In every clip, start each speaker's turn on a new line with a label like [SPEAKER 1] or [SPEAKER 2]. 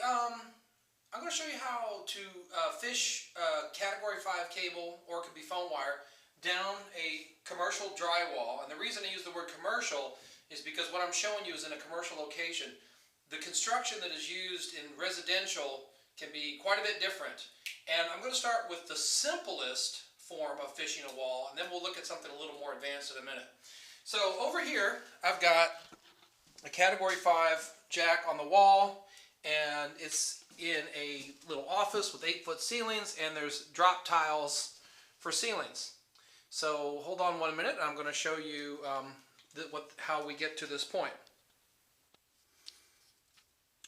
[SPEAKER 1] I'm going to show you how to fish Category 5 cable, or it could be phone wire, down a commercial drywall. And the reason I use the word commercial is because what I'm showing you is in a commercial location. The construction that is used in residential can be quite a bit different. And I'm going to start with the simplest form of fishing a wall, and then we'll look at something a little more advanced in a minute. So over here, I've got a Category 5 jack on the wall, and it's in a little office with 8-foot ceilings, and there's drop tiles for ceilings. So hold on 1 minute, I'm going to show you how we get to this point.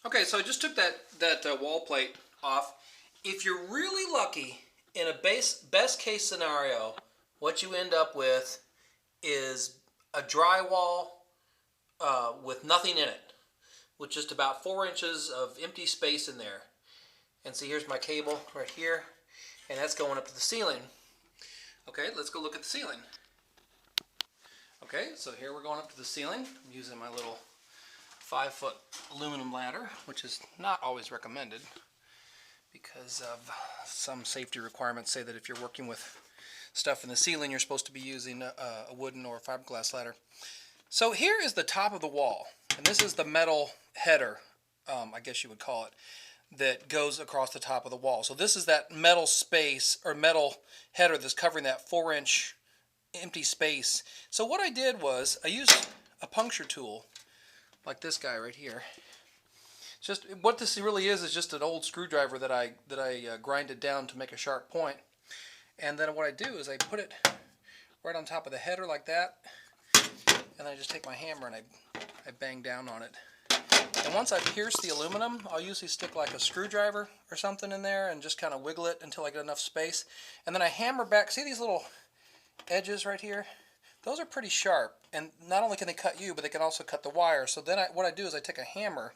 [SPEAKER 1] Okay, so I just took that wall plate off. If you're really lucky, in a best case scenario, what you end up with is a drywall with nothing in it, with just about 4 inches of empty space in there. And see, here's my cable right here, and that's going up to the ceiling. Okay, let's go look at the ceiling. Okay, so here we're going up to the ceiling. I'm using my little 5-foot aluminum ladder, which is not always recommended because of some safety requirements say that if you're working with stuff in the ceiling, you're supposed to be using a wooden or fiberglass ladder. So here is the top of the wall, and this is the metal header, I guess you would call it, that goes across the top of the wall. So this is that metal space, or metal header, that's covering that 4-inch empty space. So what I did was I used a puncture tool like this guy right here. Just what this really is just an old screwdriver that I grinded down to make a sharp point. And then what I do is I put it right on top of the header like that, and I just take my hammer and I bang down on it. And once I pierce the aluminum, I'll usually stick like a screwdriver or something in there and just kind of wiggle it until I get enough space. And then I hammer back. See these little edges right here? Those are pretty sharp, and not only can they cut you, but they can also cut the wire. So then what I do is I take a hammer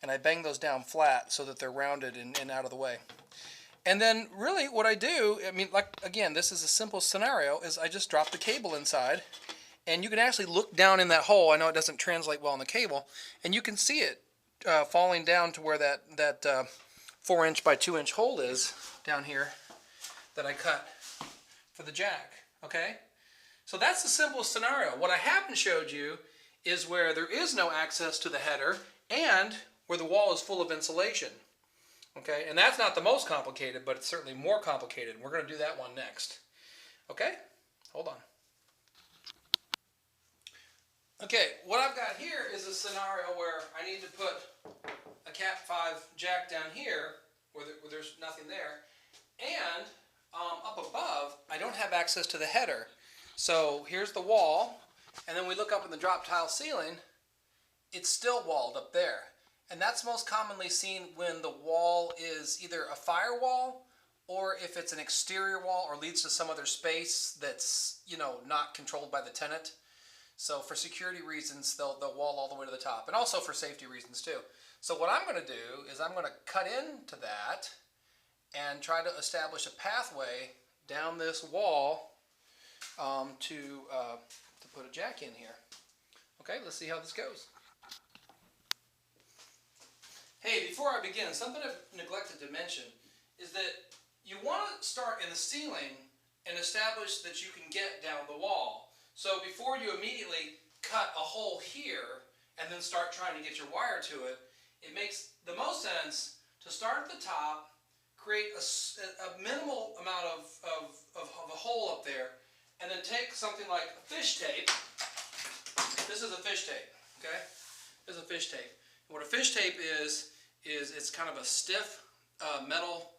[SPEAKER 1] and I bang those down flat so that they're rounded and out of the way. And then really what I do, I mean, like, again, this is a simple scenario, is I just drop the cable inside, and you can actually look down in that hole. I know it doesn't translate well on the cable, and you can see it falling down to where that 4-inch by 2-inch hole is down here that I cut for the jack. Okay, so that's the simplest scenario. What I haven't showed you is where there is no access to the header and where the wall is full of insulation. Okay, and that's not the most complicated, but it's certainly more complicated. We're going to do that one next. Okay, hold on. Okay, what I've got here is a scenario where I need to put a Cat5 jack down here where there's nothing there, and up above I don't have access to the header. So here's the wall, and then we look up in the drop tile ceiling, it's still walled up there. And that's most commonly seen when the wall is either a firewall, or if it's an exterior wall or leads to some other space that's, you know, not controlled by the tenant. So for security reasons, they'll wall all the way to the top, and also for safety reasons too. So what I'm going to do is I'm going to cut into that and try to establish a pathway down this wall to put a jack in here. Okay, let's see how this goes. Hey, before I begin, something I've neglected to mention is that you want to start in the ceiling and establish that you can get down the wall. So before you immediately cut a hole here and then start trying to get your wire to it, it makes the most sense to start at the top, create a minimal amount of a hole up there, and then take something like fish tape. This is a fish tape, okay? This is a fish tape. What a fish tape is it's kind of a stiff metal,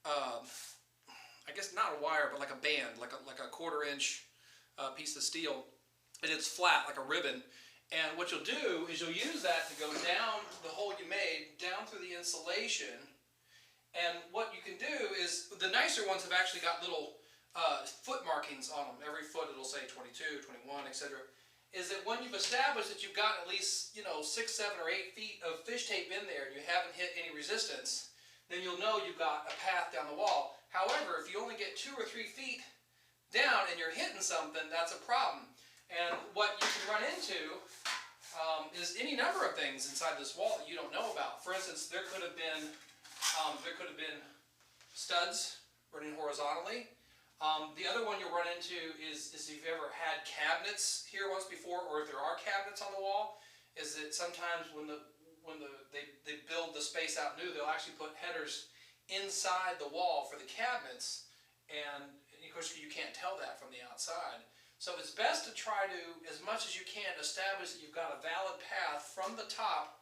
[SPEAKER 1] I guess not a wire, but like a band, like a 1/4-inch piece of steel, and it's flat like a ribbon. And what you'll do is you'll use that to go down the hole you made, down through the insulation. And what you can do is, the nicer ones have actually got little foot markings on them. Every foot it'll say 22, 21, etc. Is that when you've established that you've got at least, you know, 6, 7, or 8 feet of fish tape in there and you haven't hit any resistance, then you'll know you've got a path down the wall. However, if you only get 2 or 3 feet down and you're hitting something, that's a problem. And what you can run into is any number of things inside this wall that you don't know about. For instance, there could have been studs running horizontally. The other one you'll run into is if you've ever had cabinets here once before, or if there are cabinets on the wall, is that sometimes when they build the space out new, they'll actually put headers inside the wall for the cabinets, and of course you can't tell that from the outside. So it's best to try to, as much as you can, establish that you've got a valid path from the top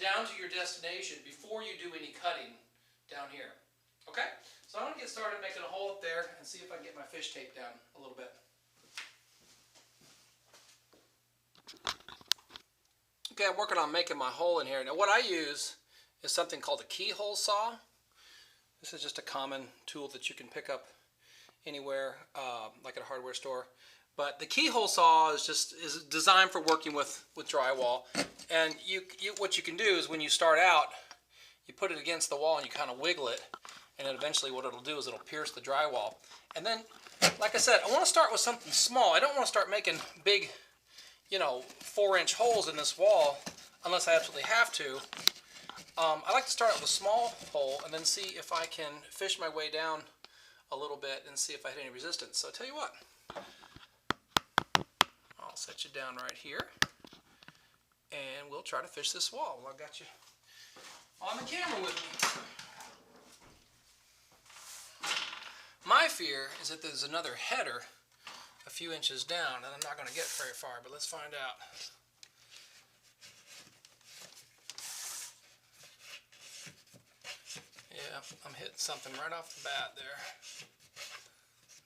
[SPEAKER 1] down to your destination before you do any cutting down here. Okay? So I'm going to get started making a hole up there and see if I can get my fish tape down a little bit. Okay, I'm working on making my hole in here. Now what I use is something called a keyhole saw. This is just a common tool that you can pick up anywhere, like at a hardware store. But the keyhole saw is designed for working with drywall. And what you can do is when you start out, you put it against the wall and you kind of wiggle it. And then eventually what it'll do is it'll pierce the drywall. And then, like I said, I want to start with something small. I don't want to start making big, 4-inch holes in this wall unless I absolutely have to. I like to start out with a small hole and then see if I can fish my way down a little bit and see if I hit any resistance. So I'll tell you what. I'll set you down right here and we'll try to fish this wall. Well, I've got you on the camera with me. My fear is that there's another header a few inches down, and I'm not going to get very far, but let's find out. Yeah, I'm hitting something right off the bat there.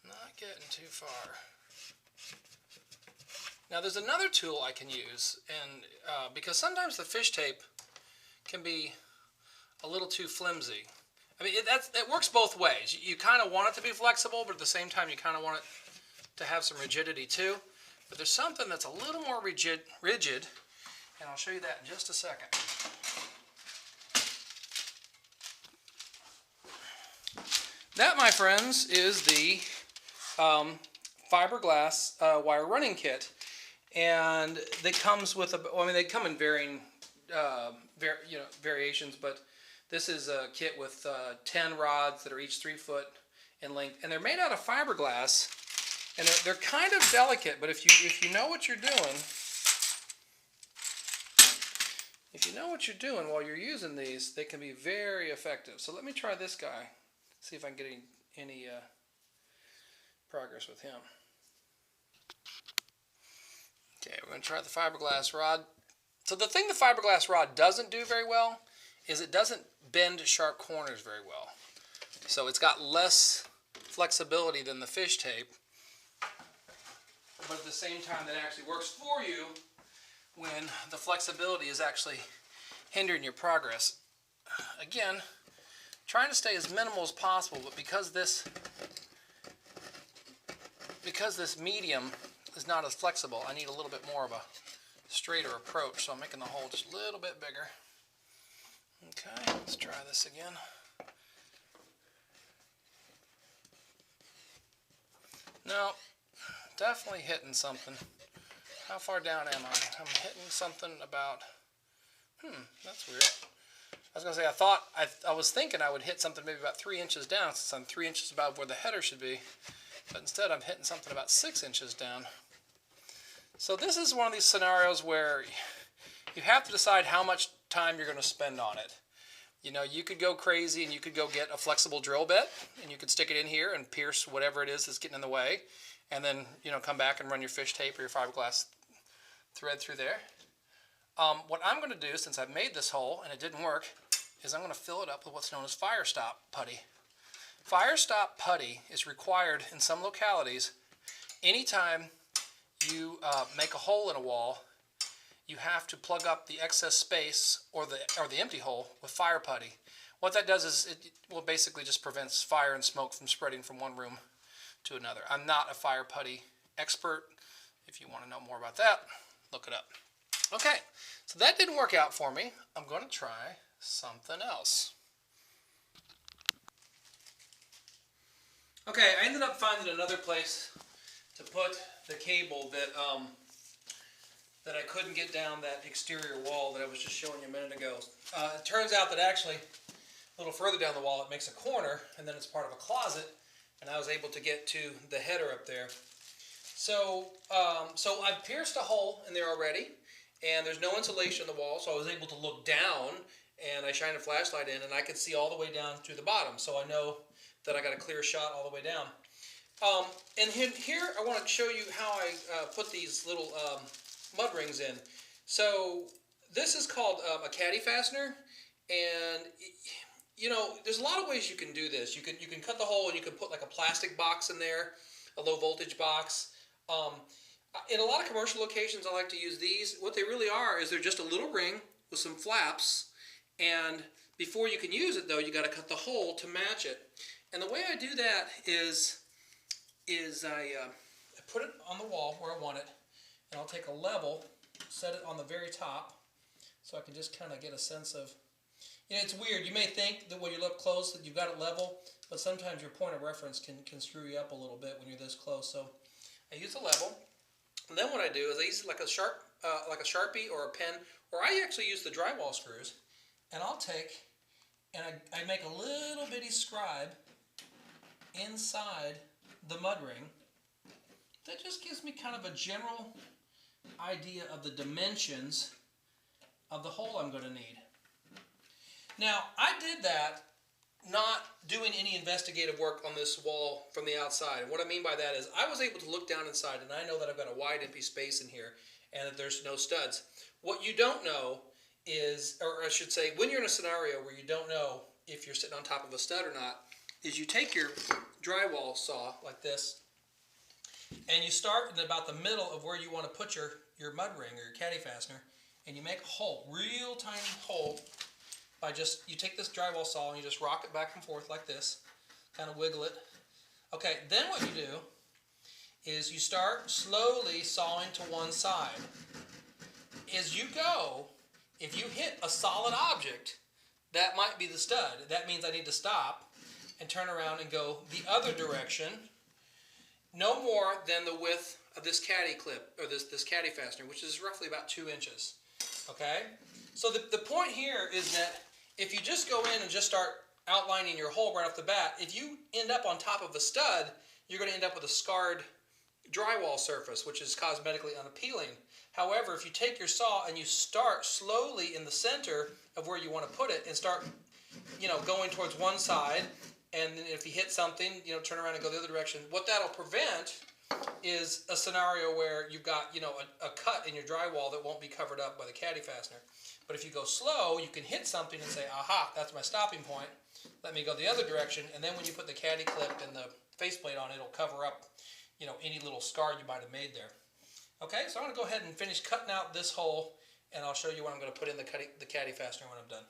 [SPEAKER 1] Not getting too far. Now there's another tool I can use, and because sometimes the fish tape can be a little too flimsy. I mean, it works both ways. You kind of want it to be flexible, but at the same time you kind of want it to have some rigidity too. But there's something that's a little more rigid, and I'll show you that in just a second. That, my friends, is the fiberglass wire running kit, and they comes with they come in varying variations, but this is a kit with 10 rods that are each 3 foot in length, and they're made out of fiberglass, and they're kind of delicate. But if you know what you're doing, while you're using these, they can be very effective. So let me try this guy, see if I can get any progress with him. Okay, we're going to try the fiberglass rod. So the thing the fiberglass rod doesn't do very well is it doesn't bend sharp corners very well. So it's got less flexibility than the fish tape, but at the same time that actually works for you when the flexibility is actually hindering your progress. Again, trying to stay as minimal as possible, but because this medium is not as flexible, I need a little bit more of a straighter approach, so I'm making the hole just a little bit bigger. Okay, let's try this again. No, definitely hitting something. How far down am I? I'm hitting something about, that's weird. I was going to say, I was thinking I would hit something maybe about 3 inches down, since I'm 3 inches above where the header should be, but instead I'm hitting something about 6 inches down. So this is one of these scenarios where you have to decide how much time you're going to spend on it. You could go crazy and you could go get a flexible drill bit and you could stick it in here and pierce whatever it is that's getting in the way, and then come back and run your fish tape or your fiberglass thread through there. What I'm going to do, since I've made this hole and it didn't work, is I'm going to fill it up with what's known as fire stop putty. Fire stop putty is required in some localities. Anytime you make a hole in a wall, you have to plug up the excess space or the empty hole with fire putty. What that does is it basically just prevents fire and smoke from spreading from one room to another. I'm not a fire putty expert. If you want to know more about that, look it up. Okay, so that didn't work out for me. I'm going to try something else. Okay, I ended up finding another place to put the cable that that I couldn't get down that exterior wall that I was just showing you a minute ago. It turns out that actually a little further down the wall it makes a corner, and then it's part of a closet, and I was able to get to the header up there. So I've pierced a hole in there already, and there's no insulation in the wall, so I was able to look down, and I shined a flashlight in, and I could see all the way down to the bottom, so I know that I got a clear shot all the way down. And here I want to show you how I put these little mud rings in. So this is called a Caddy Fastener, and you know, there's a lot of ways you can do this. You can cut the hole and you can put like a plastic box in there, a low voltage box. In a lot of commercial locations I like to use these. What they really are is they're just a little ring with some flaps, and before you can use it though, you got to cut the hole to match it. And the way I do that is I put it on the wall where I want it, and I'll take a level, set it on the very top, so I can just kind of get a sense of, you know, it's weird. You may think that when you look close that you've got it level, but sometimes your point of reference can screw you up a little bit when you're this close. So I use a level, and then what I do is I use like a Sharpie or a pen, or I actually use the drywall screws, and I'll take and I make a little bitty scribe inside the mud ring. That just gives me kind of a general idea of the dimensions of the hole I'm going to need. Now, I did that not doing any investigative work on this wall from the outside. And what I mean by that is I was able to look down inside, and I know that I've got a wide empty space in here and that there's no studs. What you don't know is, or I should say, when you're in a scenario where you don't know if you're sitting on top of a stud or not, is you take your drywall saw like this, and you start in about the middle of where you want to put your mud ring or your Caddy Fastener, and you make a hole, real tiny hole, by you take this drywall saw and you just rock it back and forth like this, kind of wiggle it. Okay, then what you do is you start slowly sawing to one side. As you go, if you hit a solid object, that might be the stud. That means I need to stop and turn around and go the other direction, no more than the width of this caddy clip, or this Caddy Fastener, which is roughly about 2 inches. Okay? So the point here is that if you just go in and just start outlining your hole right off the bat, if you end up on top of a stud, you're going to end up with a scarred drywall surface, which is cosmetically unappealing. However, if you take your saw and you start slowly in the center of where you want to put it and start, you know, going towards one side, and then if you hit something, you know, turn around and go the other direction, what that'll prevent is a scenario where you've got, you know, a cut in your drywall that won't be covered up by the Caddy Fastener. But if you go slow, you can hit something and say, aha, that's my stopping point. Let me go the other direction, and then when you put the caddy clip and the faceplate on, it'll cover up, you know, any little scar you might have made there. Okay, so I'm going to go ahead and finish cutting out this hole, and I'll show you what I'm going to put in the Caddy Fastener when I'm done.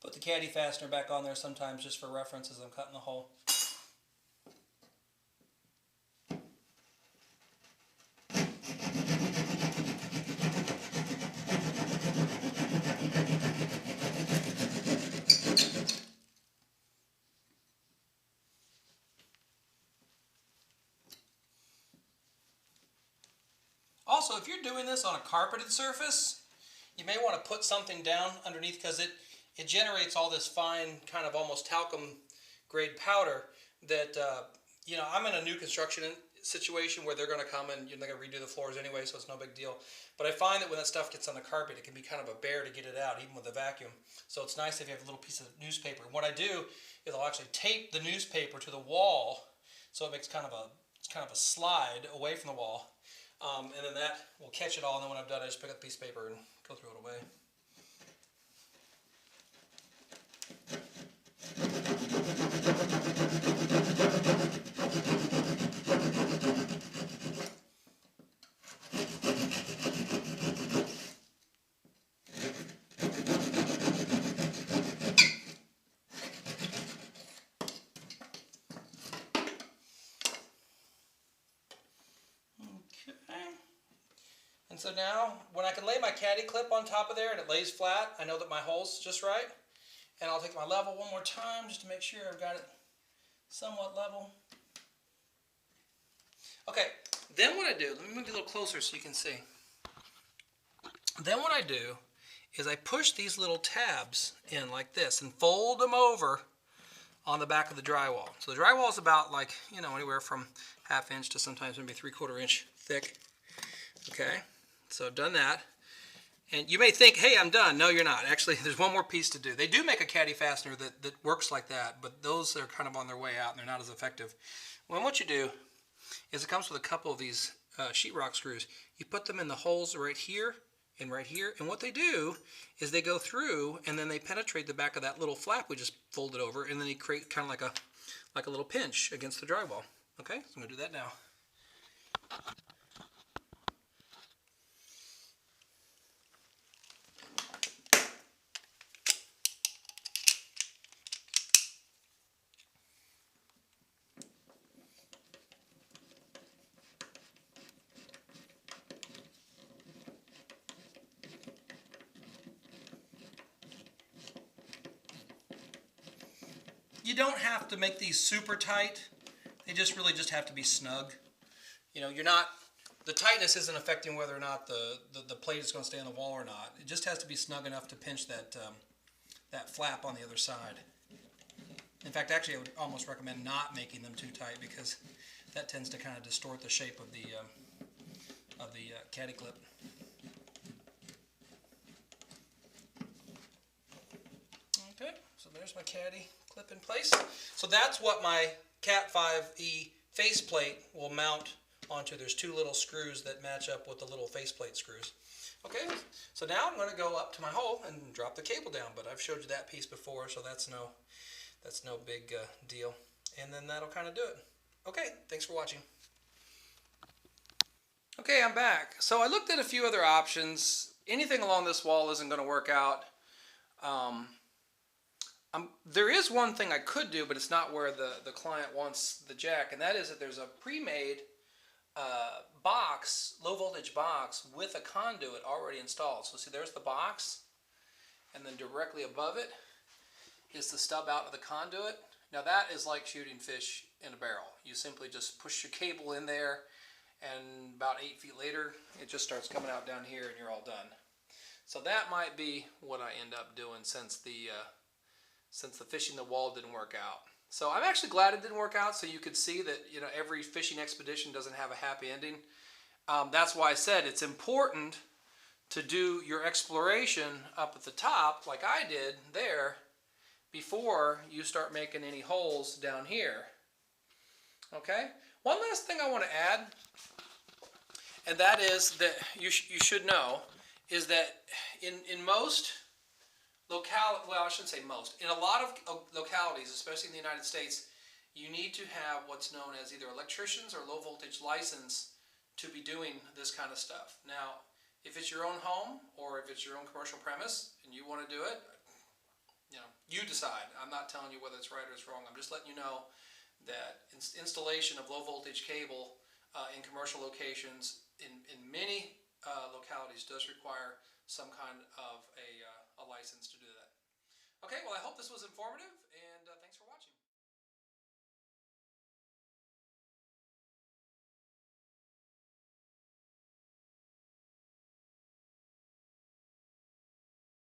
[SPEAKER 1] Put the Caddy Fastener back on there sometimes just for reference as I'm cutting the hole. Also, if you're doing this on a carpeted surface, you may want to put something down underneath, because it generates all this fine kind of almost talcum grade powder that, you know, I'm in a new construction situation where they're going to come and they're going to redo the floors anyway, so it's no big deal. But I find that when that stuff gets on the carpet, it can be kind of a bear to get it out, even with a vacuum. So it's nice if you have a little piece of newspaper. And what I do is I'll actually tape the newspaper to the wall, so it makes kind of a slide away from the wall. And then that will catch it all, and then when I'm done, I just pick up the piece of paper and go throw it away. so now, when I can lay my caddy clip on top of there and it lays flat, I know that my hole's just right. And I'll take my level one more time just to make sure I've got it somewhat level. Okay, then what I do, let me move you a little closer so you can see. Then what I do is I push these little tabs in like this and fold them over on the back of the drywall. So the drywall is about like, you know, anywhere from 1/2 inch to sometimes maybe 3/4 inch thick. Okay, so I've done that. And you may think, hey, I'm done. No, you're not. Actually, there's one more piece to do. They do make a caddy fastener that works like that, but those are kind of on their way out and they're not as effective. Well, what you do is it comes with a couple of these sheetrock screws. You put them in the holes right here and right here, and what they do is they go through and then they penetrate the back of that little flap we just folded over, and then they create kind of like a little pinch against the drywall. Okay, so I'm going to do that now. You don't have to make these super tight. They just really just have to be snug. You know, the tightness isn't affecting whether or not the plate is going to stay on the wall or not. It just has to be snug enough to pinch that flap on the other side. In fact, actually, I would almost recommend not making them too tight because that tends to kind of distort the shape of the caddy clip. Okay, so there's my caddy clip in place. So that's what my Cat5e faceplate will mount onto. There's two little screws that match up with the little faceplate screws. Okay, so now I'm going to go up to my hole and drop the cable down, but I've showed you that piece before, so that's no big deal. And then that'll kind of do it. Okay, thanks for watching. Okay, I'm back. So I looked at a few other options. Anything along this wall isn't going to work out. There is one thing I could do, but it's not where the client wants the jack, and that is that there's a pre-made box, low voltage box, with a conduit already installed. So see, there's the box, and then directly above it is the stub out of the conduit. Now that is like shooting fish in a barrel. You simply just push your cable in there, and about 8 feet later, it just starts coming out down here, and you're all done. So that might be what I end up doing since the fishing the wall didn't work out. So I'm actually glad it didn't work out, so you could see that, you know, every fishing expedition doesn't have a happy ending. That's why I said it's important to do your exploration up at the top, like I did there, before you start making any holes down here. Okay? One last thing I want to add, and that is that you should know, is that in most well, I shouldn't say most. In a lot of localities, especially in the United States, you need to have what's known as either electricians or low voltage license to be doing this kind of stuff. Now, if it's your own home or if it's your own commercial premise and you want to do it, you know, you decide. I'm not telling you whether it's right or it's wrong. I'm just letting you know that installation of low voltage cable in commercial locations in many localities does require some kind of a license to do that. Okay, well, I hope this was informative, and thanks.